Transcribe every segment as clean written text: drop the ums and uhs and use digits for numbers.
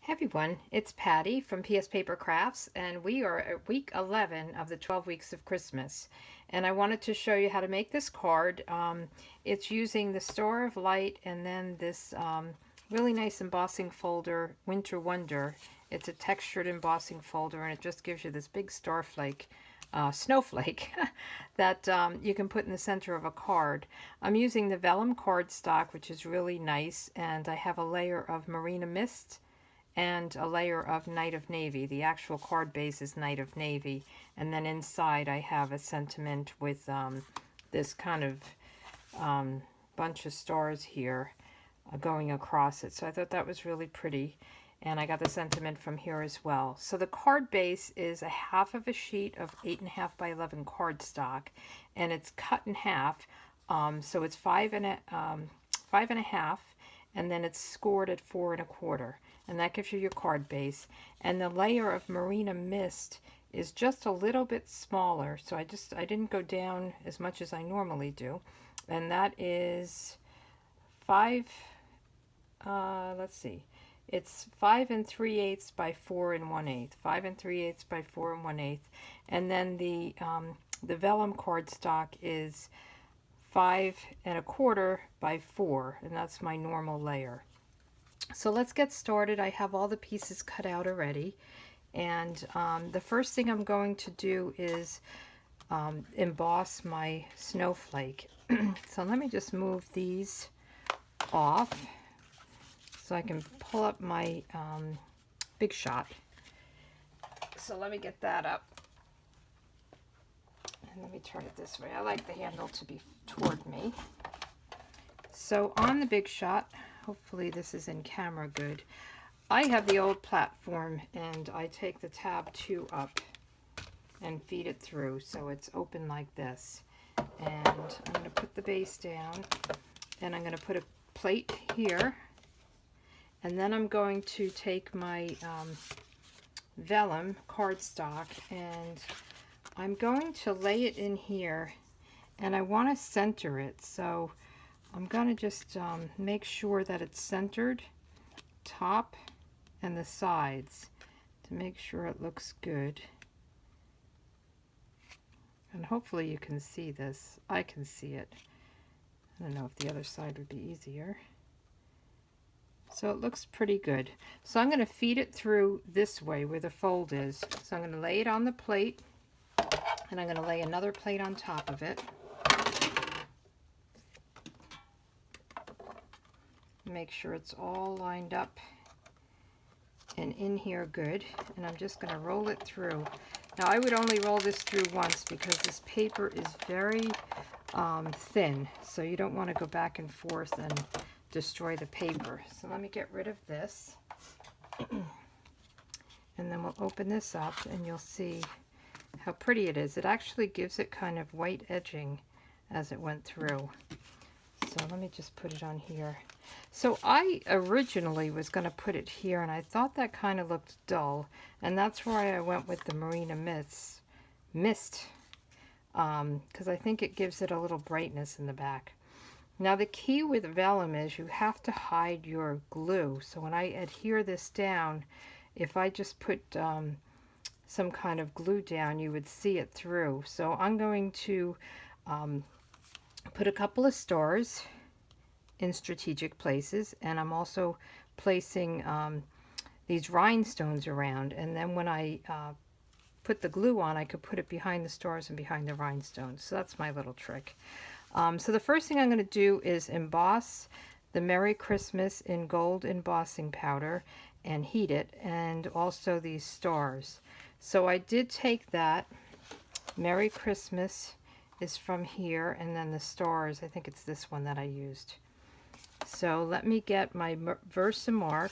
Hey everyone, it's Patty from PS Paper Crafts, and we are at week 11 of the 12 weeks of Christmas. And I wanted to show you how to make this card. It's using the Store of Light and then this really nice embossing folder, Winter Wonder. It's a textured embossing folder, and it just gives you this big snowflake that you can put in the center of a card. I'm using the vellum cardstock, which is really nice, and I have a layer of Marina Mist and a layer of Night of Navy. The actual card base is Night of Navy, and then inside I have a sentiment with this kind of bunch of stars here going across it. So I thought that was really pretty, and I got the sentiment from here as well. So the card base is a half of a sheet of 8.5 by 11 cardstock, and it's cut in half. So it's five and a half, and then it's scored at 4 1/4, and that gives you your card base. And the layer of Marina Mist is just a little bit smaller, so I didn't go down as much as I normally do, and that is five. Let's see, it's 5 3/8 by 4 1/8. 5 3/8 by 4 1/8, and then the vellum cardstock is 5 1/4 by 4, and that's my normal layer. So let's get started. I have all the pieces cut out already, and the first thing I'm going to do is emboss my snowflake. So let me just move these off so I can pull up my Big Shot. So let me get that up. And let me turn it this way. I like the handle to be toward me. So on the Big Shot, hopefully this is in camera good, I have the old platform, and I take the tab 2 up and feed it through so it's open like this. And I'm going to put the base down, and I'm going to put a plate here, and then I'm going to take my vellum cardstock, and I'm going to lay it in here, and I want to center it. So I'm going to just make sure that it's centered, top and the sides, to make sure it looks good. And hopefully you can see this. I can see it. I don't know if the other side would be easier. So it looks pretty good. So I'm going to feed it through this way where the fold is. So I'm going to lay it on the plate, and I'm going to lay another plate on top of it. Make sure it's all lined up and in here good, and I'm just going to roll it through. Now I would only roll this through once because this paper is very thin, so you don't want to go back and forth and destroy the paper. So let me get rid of this, and then we'll open this up and you'll see how pretty it is. It actually gives it kind of white edging as it went through. So let me just put it on here. So I originally was going to put it here, and I thought that kind of looked dull, and that's why I went with the Marina Mist, because I think it gives it a little brightness in the back. Now the key with vellum is you have to hide your glue. So when I adhere this down, if I just put some kind of glue down, you would see it through. So I'm going to put a couple of stars in strategic places, and I'm also placing these rhinestones around, and then when I put the glue on, I could put it behind the stars and behind the rhinestones. So that's my little trick. So the first thing I'm going to do is emboss the Merry Christmas in gold embossing powder and heat it, and also these stars. So I did take that. Merry Christmas is from here, and then the stars, I think it's this one that I used. So let me get my Versamark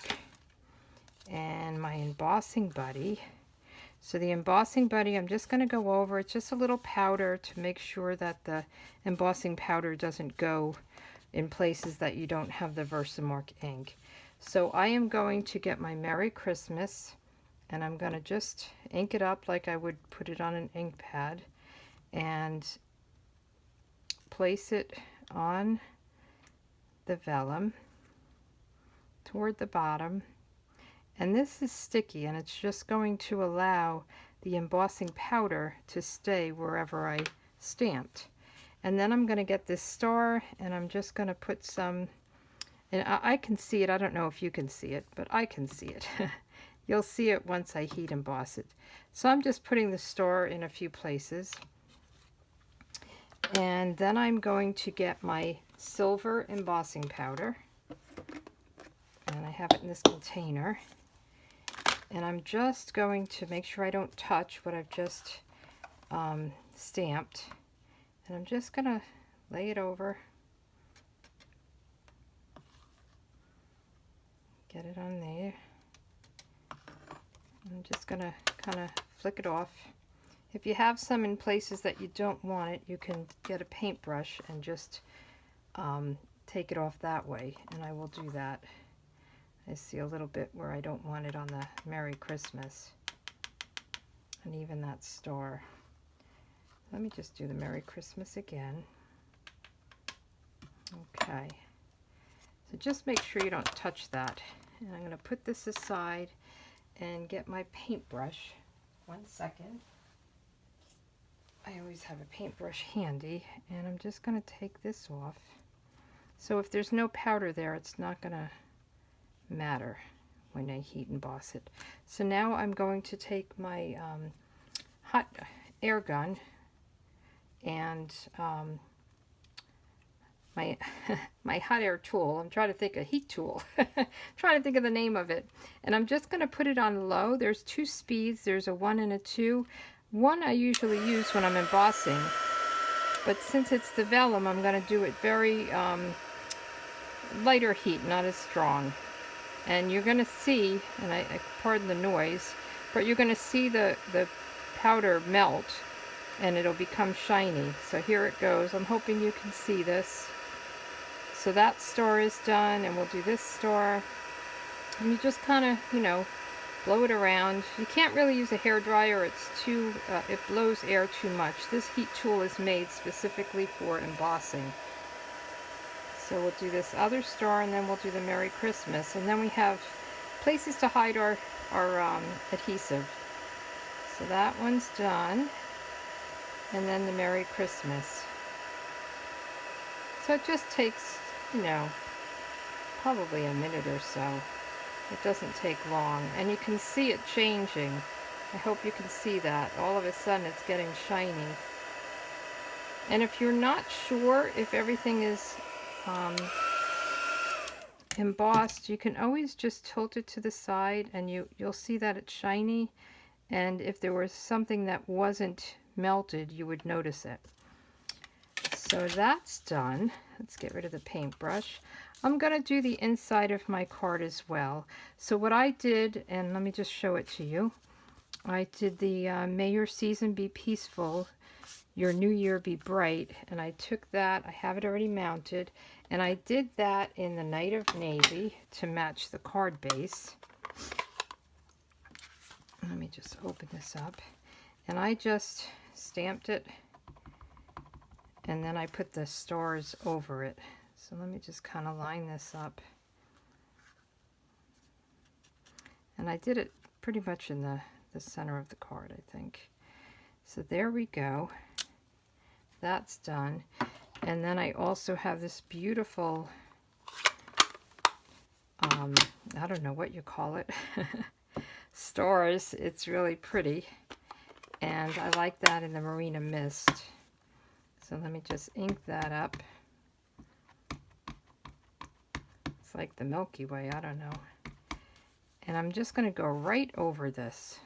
and my embossing buddy. So the embossing buddy, I'm just going to go over. It's just a little powder to make sure that the embossing powder doesn't go in places that you don't have the Versamark ink. So I am going to get my Merry Christmas, and I'm going to just ink it up like I would put it on an ink pad, and place it on the vellum toward the bottom, And this is sticky, and it's just going to allow the embossing powder to stay wherever I stamped. And then I'm going to get this star, and I'm just going to put some, and I can see it. I don't know if you can see it, but I can see it. You'll see it once I heat emboss it. So I'm just putting the star in a few places. And then I'm going to get my silver embossing powder. And I have it in this container. And I'm just going to make sure I don't touch what I've just stamped. And I'm just going to lay it over. Get it on there. I'm just going to kind of flick it off. If you have some in places that you don't want it, you can get a paintbrush and just take it off that way. And I will do that. I see a little bit where I don't want it on the Merry Christmas. And even that star. Let me just do the Merry Christmas again. Okay. So just make sure you don't touch that. And I'm going to put this aside and get my paintbrush. 1 second. I always have a paintbrush handy, and I'm just going to take this off. So if there's no powder there, it's not going to matter when I heat emboss it. So now I'm going to take my hot air gun and my my hot air tool. I'm trying to think of heat tool. Trying to think of the name of it. And I'm just going to put it on low. There's 2 speeds. There's a 1 and a 2. 1 I usually use when I'm embossing, but since it's the vellum, I'm going to do it very lighter heat, not as strong. And you're going to see, and I pardon the noise, but you're going to see the powder melt and it'll become shiny. So here it goes. I'm hoping you can see this. So that star is done, and we'll do this star. And you just kind of, you know, blow it around. You can't really use a hairdryer. It's too, it blows air too much. This heat tool is made specifically for embossing. So we'll do this other star, and then we'll do the Merry Christmas. And then we have places to hide our adhesive. So that one's done. And then the Merry Christmas. So it just takes, you know, probably a minute or so. It doesn't take long. And you can see it changing. I hope you can see that. All of a sudden it's getting shiny. And if you're not sure if everything is embossed, you can always just tilt it to the side and you'll see that it's shiny. And if there was something that wasn't melted, you would notice it. So that's done. Let's get rid of the paintbrush. I'm going to do the inside of my card as well. So what I did, and let me just show it to you. I did the May your season be peaceful, your new year be bright. And I took that, I have it already mounted, and I did that in the Night of Navy to match the card base. Let me just open this up. And I just stamped it, and then I put the stars over it. So let me just kind of line this up. And I did it pretty much in the center of the card, I think. So there we go. That's done. And then I also have this beautiful, I don't know what you call it, stars. It's really pretty. And I like that in the Marina Mist. So let me just ink that up. It's like the Milky Way, I don't know. And I'm just going to go right over this.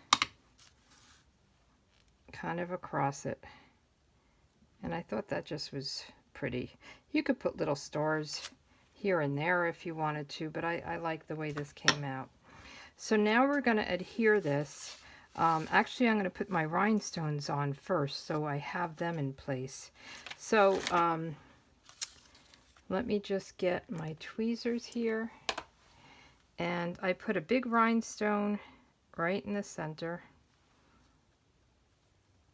Kind of across it. And I thought that just was pretty. You could put little stars here and there if you wanted to, but I like the way this came out. So now we're going to adhere this. Actually, I'm going to put my rhinestones on first so I have them in place. So let me just get my tweezers here. And I put a big rhinestone right in the center.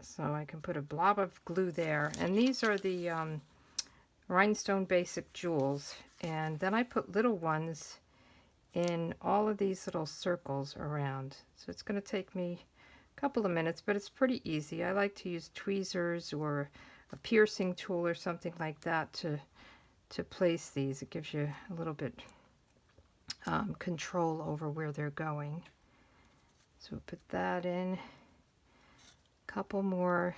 So I can put a blob of glue there. And these are the rhinestone basic jewels. And then I put little ones in all of these little circles around. So it's going to take me a couple of minutes, but it's pretty easy. I like to use tweezers or a piercing tool or something like that to place these. It gives you a little bit control over where they're going. So we'll put that in. A couple more.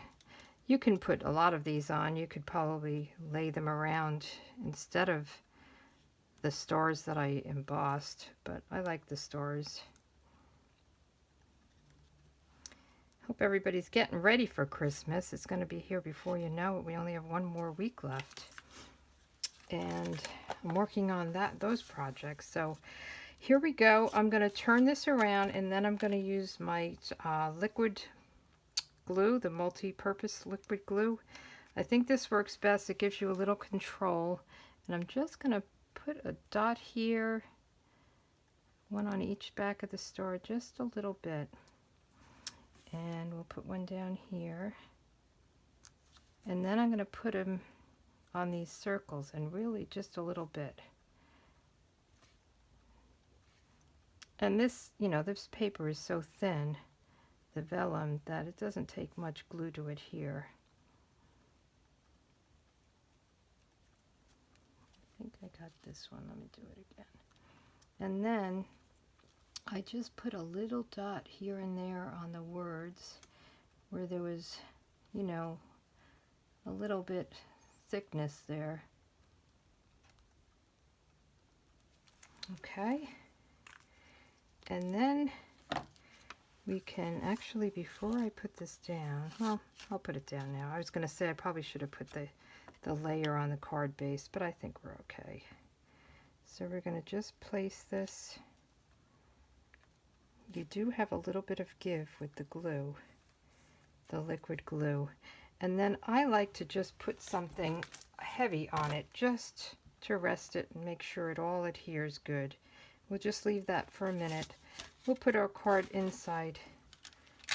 You can put a lot of these on. You could probably lay them around instead of the stars that I embossed, but I like the stars. Hope everybody's getting ready for Christmas. It's going to be here before you know it. We only have one more week left. And I'm working on those projects. So here we go. I'm going to turn this around, and then I'm going to use my liquid glue, the multi-purpose liquid glue. I think this works best. It gives you a little control. And I'm just going to put a dot here, one on each back of the star, just a little bit. And we'll put one down here. And then I'm going to put them on these circles, and really just a little bit. And this, you know, this paper is so thin, the vellum, that it doesn't take much glue to adhere. I think I got this one. Let me do it again. And then I just put a little dot here and there on the words where there was, you know, a little bit thickness there. Okay. And then we can actually, before I put this down, well, I'll put it down now. I was going to say I probably should have put the layer on the card base, but I think we're okay. So we're going to just place this. You do have a little bit of give with the glue, the liquid glue. And then I like to just put something heavy on it just to rest it and make sure it all adheres good. We'll just leave that for a minute. We'll put our card inside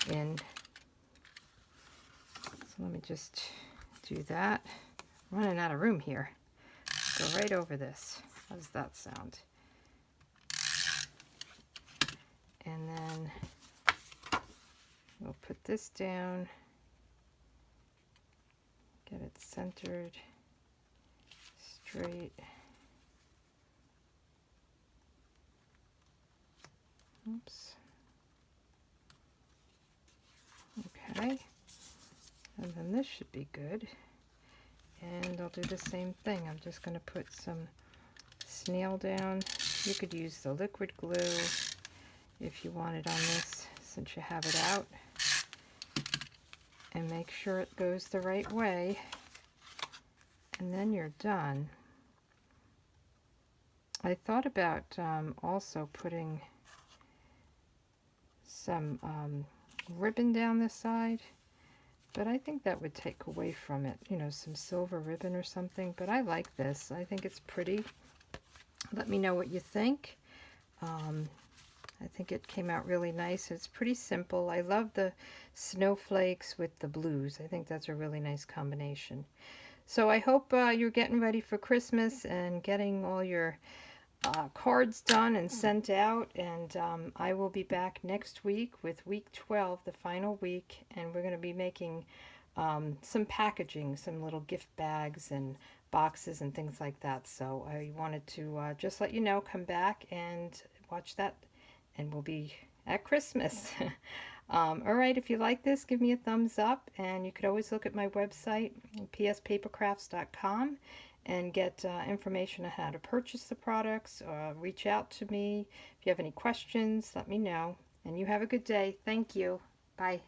in. So let me just do that. I'm running out of room here. Go right over this. How does that sound? And then we'll put this down. Get it centered, straight. Oops. Okay. And then this should be good. And I'll do the same thing. I'm just going to put some snail down. You could use the liquid glue if you want it on this, since you have it out. And make sure it goes the right way. And then you're done. I thought about also putting some ribbon down this side, but I think that would take away from it, you know, some silver ribbon or something. But I like this. I think it's pretty. Let me know what you think. I think it came out really nice. It's pretty simple. I love the snowflakes with the blues. I think that's a really nice combination. So I hope you're getting ready for Christmas and getting all your cards done and sent out. And I will be back next week with week 12, the final week. And we're going to be making some packaging, some little gift bags and boxes and things like that. So I wanted to just let you know, come back and watch that. And we'll be at Christmas. All right, if you like this, give me a thumbs up. And you could always look at my website, pspapercrafts.com, and get information on how to purchase the products. Reach out to me. If you have any questions, let me know. And you have a good day. Thank you. Bye.